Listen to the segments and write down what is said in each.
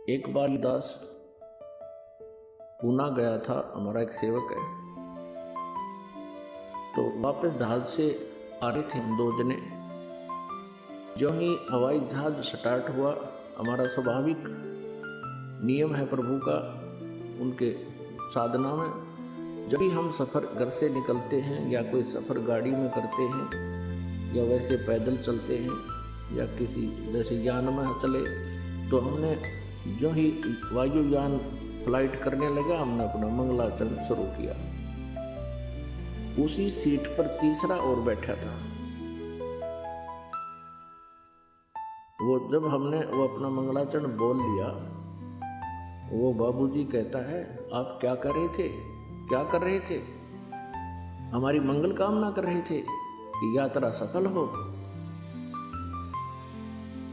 एक बार दास पूना गया था, हमारा एक सेवक है, तो वापस जहाज से आ रहे थे हम दो जने। जो ही हवाई जहाज स्टार्ट हुआ, हमारा स्वाभाविक नियम है प्रभु का, उनके साधना में, जब भी हम सफ़र घर से निकलते हैं या कोई सफ़र गाड़ी में करते हैं या वैसे पैदल चलते हैं या किसी जैसे यान में चले, तो हमने जो ही वायुयान फ्लाइट करने लगा, हमने अपना मंगलाचरण शुरू किया। उसी सीट पर तीसरा और बैठा था। वो जब हमने वो अपना मंगलाचरण बोल लिया, वो बाबूजी कहता है, आप क्या कर रहे थे? क्या कर रहे थे? हमारी मंगल कामना कर रहे थे कि यात्रा सफल हो।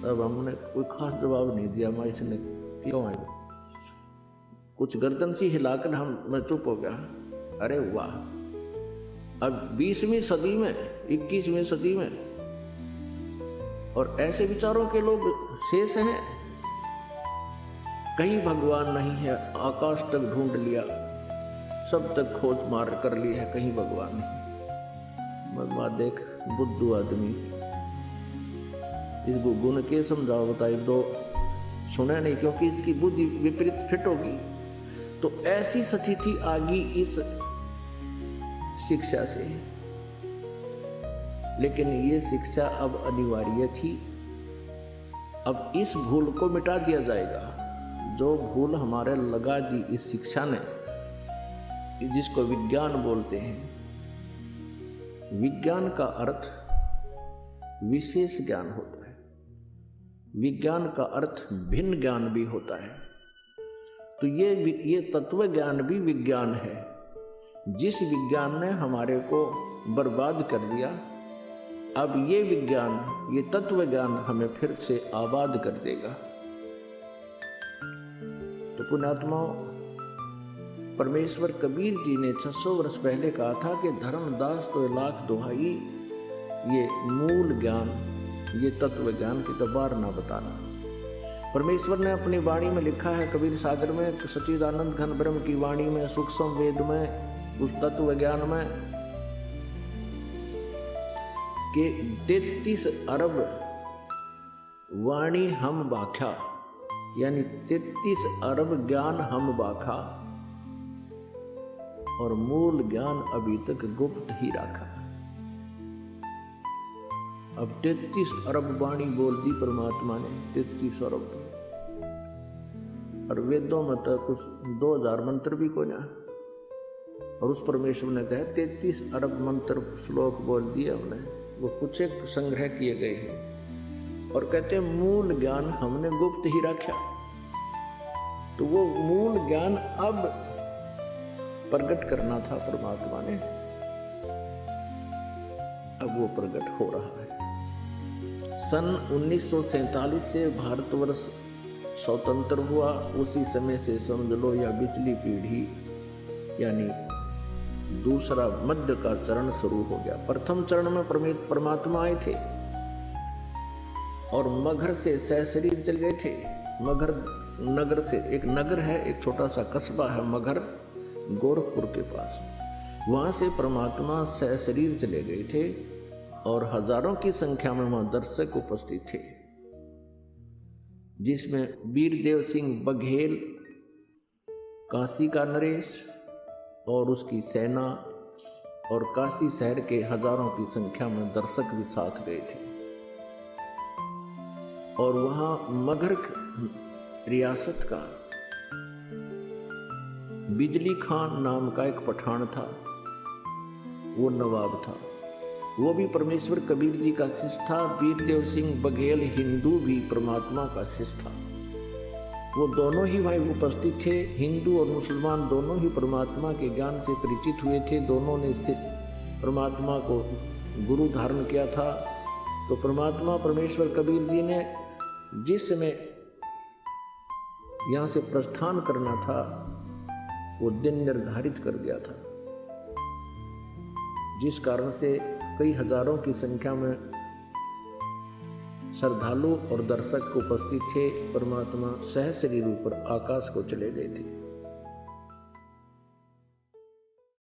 तब हमने कोई खास जवाब नहीं दिया। मैं इसने क्यों है, कुछ गर्दन सी हिलाकर मैं चुप हो गया। अरे वाह, अब 20वीं सदी में, 21वीं सदी में, और ऐसे विचारों के लोग शेष हैं। कहीं भगवान नहीं है, आकाश तक ढूंढ लिया, सब तक खोज मार कर ली है, कहीं भगवान नहीं। भगवान देख, बुद्धू आदमी, इस गुण के समझाओ बताइए, दो सुना नहीं, क्योंकि इसकी बुद्धि विपरीत फिट होगी। तो ऐसी स्थिति आ गई इस शिक्षा से, लेकिन ये शिक्षा अब अनिवार्य थी। अब इस भूल को मिटा दिया जाएगा, जो भूल हमारे लगा दी इस शिक्षा ने, जिसको विज्ञान बोलते हैं। विज्ञान का अर्थ विशेष ज्ञान होता है। विज्ञान का अर्थ भिन्न ज्ञान भी होता है। तो ये तत्व ज्ञान भी विज्ञान है। जिस विज्ञान ने हमारे को बर्बाद कर दिया, अब ये विज्ञान, ये तत्व ज्ञान हमें फिर से आबाद कर देगा। तो पुण्यात्माओं, परमेश्वर कबीर जी ने 600 वर्ष पहले कहा था कि धर्मदास तो लाख दुहाई, ये मूल ज्ञान, ये तत्व ज्ञान की तो बार ना बताना। परमेश्वर ने अपनी वाणी में लिखा है, कबीर सागर में, सच्चिदानंद घन ब्रह्म की वाणी में, सूक्ष्म वेद में, उस तत्व ज्ञान में, कि 33 अरब वाणी हम बाख्या, यानी 33 अरब ज्ञान हम बाखा, और मूल ज्ञान अभी तक गुप्त ही रखा। अब 33 अरब वाणी बोल दी परमात्मा ने, 33 अरब, और वेदों में तो कुछ 2000 मंत्र भी कोई ना। और उस परमेश्वर ने कहा 33 अरब मंत्र श्लोक बोल दिए हमने, वो कुछ एक संग्रह किए गए हैं, और कहते हैं मूल ज्ञान हमने गुप्त ही रखा। तो वो मूल ज्ञान अब प्रकट करना था परमात्मा ने, अब वो प्रकट हो रहा है। सन 1947 से भारतवर्ष स्वतंत्र हुआ, उसी समय से समझ लो या पिछली पीढ़ी, यानी दूसरा मध्य का चरण शुरू हो गया। प्रथम चरण में परमात्मा आए थे और मगहर से सहशरीर चल गए थे। मगहर नगर से, एक नगर है, एक छोटा सा कस्बा है मगहर, गोरखपुर के पास, वहां से परमात्मा सहशरीर चले गए थे, और हजारों की संख्या में वहां दर्शक उपस्थित थे, जिसमें वीरदेव सिंह बघेल, काशी का नरेश और उसकी सेना, और काशी शहर के हजारों की संख्या में दर्शक भी साथ गए थे। और वहां मगहर रियासत का बिजली खान नाम का एक पठान था, वो नवाब था। वो भी परमेश्वर कबीर जी का शिष्य था। वीरदेव सिंह बघेल हिंदू भी परमात्मा का शिष्य था। वो दोनों ही भाई उपस्थित थे। हिंदू और मुसलमान दोनों ही परमात्मा के ज्ञान से परिचित हुए थे। दोनों ने परमात्मा को गुरु धारण किया था। तो परमात्मा परमेश्वर कबीर जी ने जिस समय यहाँ से प्रस्थान करना था, वो दिन निर्धारित कर दिया था, जिस कारण से कई हजारों की संख्या में श्रद्धालु और दर्शक उपस्थित थे। परमात्मा सह शरीर ऊपर आकाश को चले गए थे।